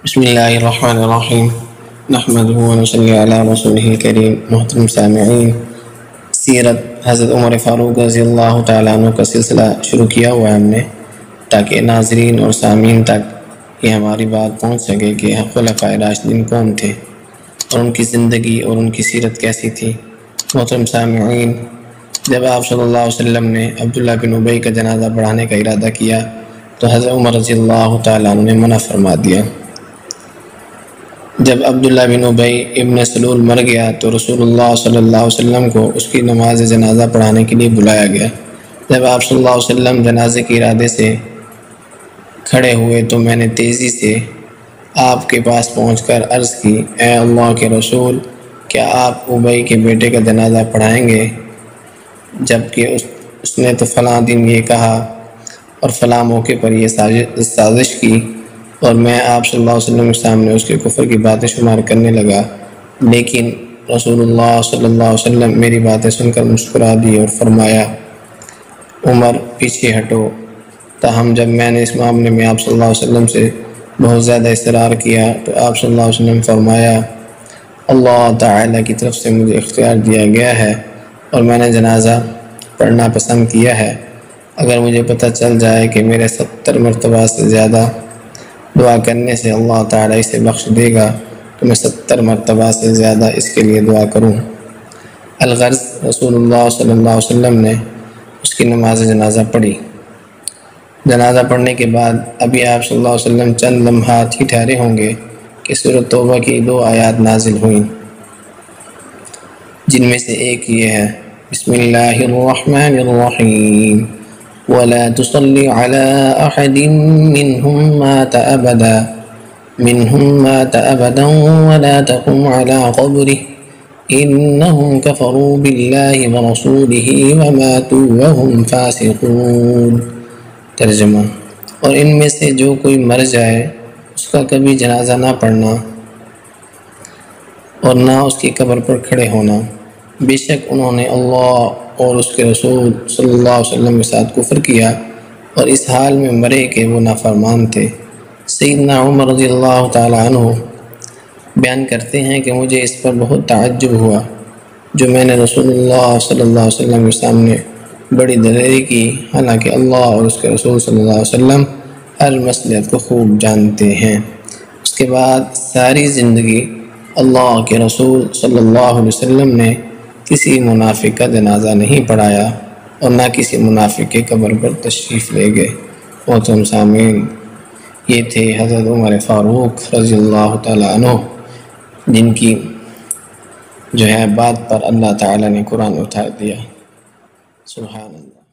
بسم اللہ الرحمن الرحیم نحمده ونصلی علی رسولہ الکریم۔ محترم سامعین، سیرت حضرت عمر فاروق رضی اللہ تعالیٰ عنہ کا سلسلہ شروع کیا ہوا ہے ہم نے، تاکہ ناظرین اور سامعین تک یہ ہماری بات پہنچ سکے کہ خلفائے راشدین کون تھے اور ان کی زندگی اور ان کی سیرت کیسی تھی۔ محترم سامعین، جب آپ صلی اللہ علیہ وسلم نے عبداللہ بن ابی کا جنازہ پڑھانے کا ارادہ کیا تو حضرت عمر رضی اللہ تعالیٰ عنہ نے منع فرما دیا۔ جب عبداللہ بن ابی ابن سلول مر گیا تو رسول اللہ صلی اللہ علیہ وسلم کو اس کی نماز جنازہ پڑھانے کے لیے بلایا گیا۔ جب آپ صلی اللہ علیہ وسلم جنازے کے ارادے سے کھڑے ہوئے تو میں نے تیزی سے آپ کے پاس پہنچ کر عرض کی، اے اللہ کے رسول، کیا آپ ابی کے بیٹے کا جنازہ پڑھائیں گے؟ جبکہ اس نے تو فلاں دن یہ کہا اور فلاں موقع پر یہ سازش کی، اور میں آپ صلی اللہ علیہ وسلم کے سامنے اس کے کفر کی باتیں شمار کرنے لگا، لیکن رسول اللہ صلی اللہ علیہ وسلم میری باتیں سن کر مسکرا دی اور فرمایا، عمر پیچھے ہٹو۔ تاہم جب میں نے اس معاملے میں آپ صلی اللہ علیہ وسلم سے بہت زیادہ اصرار کیا تو آپ صلی اللہ علیہ وسلم فرمایا، اللہ تعالیٰ کی طرف سے مجھے اختیار دیا گیا ہے اور میں نے جنازہ پڑھنا پسند کیا ہے۔ اگر مجھے پتہ چل جائے کہ میرے 70 مرتبہ سے زیادہ دعا کرنے سے اللہ تعالیٰ اسے بخش دے گا تو میں 70 مرتبہ سے زیادہ اس کے لیے دعا کروں۔ الغرض رسول اللہ صلی اللہ علیہ وسلم نے اس کی نماز جنازہ پڑھی۔ جنازہ پڑھنے کے بعد ابھی آپ صلی اللہ علیہ وسلم چند لمحات ہی ٹھہرے ہوں گے کہ سورۃ توبہ کی 2 آیات نازل ہوئیں، جن میں سے ایک یہ ہے، بسم اللہ الرحمن الرحیم وَلَا تُصَلِّ عَلَىٰ أَحَدٍ مِّنْهُمْ مَاتَ أَبَدًا وَلَا تَقُمْ عَلَىٰ قَبْرِهِ إِنَّهُمْ كَفَرُوا بِاللَّهِ وَرَسُولِهِ وَمَاتُوا وَهُمْ فَاسِقُونَ۔ ترجمہ، اور ان میں سے جو کوئی مر جائے اس کا کبھی جنازہ نہ پڑھنا اور نہ اس کی قبر پر کھڑے ہونا، بے شک انہوں نے اللہ اور اس کے رسول صلی اللہ علیہ وسلم کے ساتھ کفر کیا اور اس حال میں مرے کہ وہ نافرمان تھے۔ سیدنا عمر رضی اللہ تعالیٰ عنہ بیان کرتے ہیں کہ مجھے اس پر بہت تعجب ہوا، جو میں نے رسول اللہ صلی اللہ علیہ وسلم کے سامنے بڑی دلیری کی، حالانکہ اللہ اور اس کے رسول صلی اللہ علیہ وسلم ہر مصلحت کو خوب جانتے ہیں۔ اس کے بعد ساری زندگی اللہ کے رسول صلی اللہ علیہ وسلم نے کسی منافق کا جنازہ نہیں پڑھایا اور نہ کسی منافق کے قبر پر تشریف لے گئے۔ محترم سامعین، یہ تھے حضرت عمر فاروق رضی اللہ تعالیٰ عنہ، جن کی جو ہے بات پر اللہ تعالیٰ نے قرآن اتار دیا۔ سبحان اللہ۔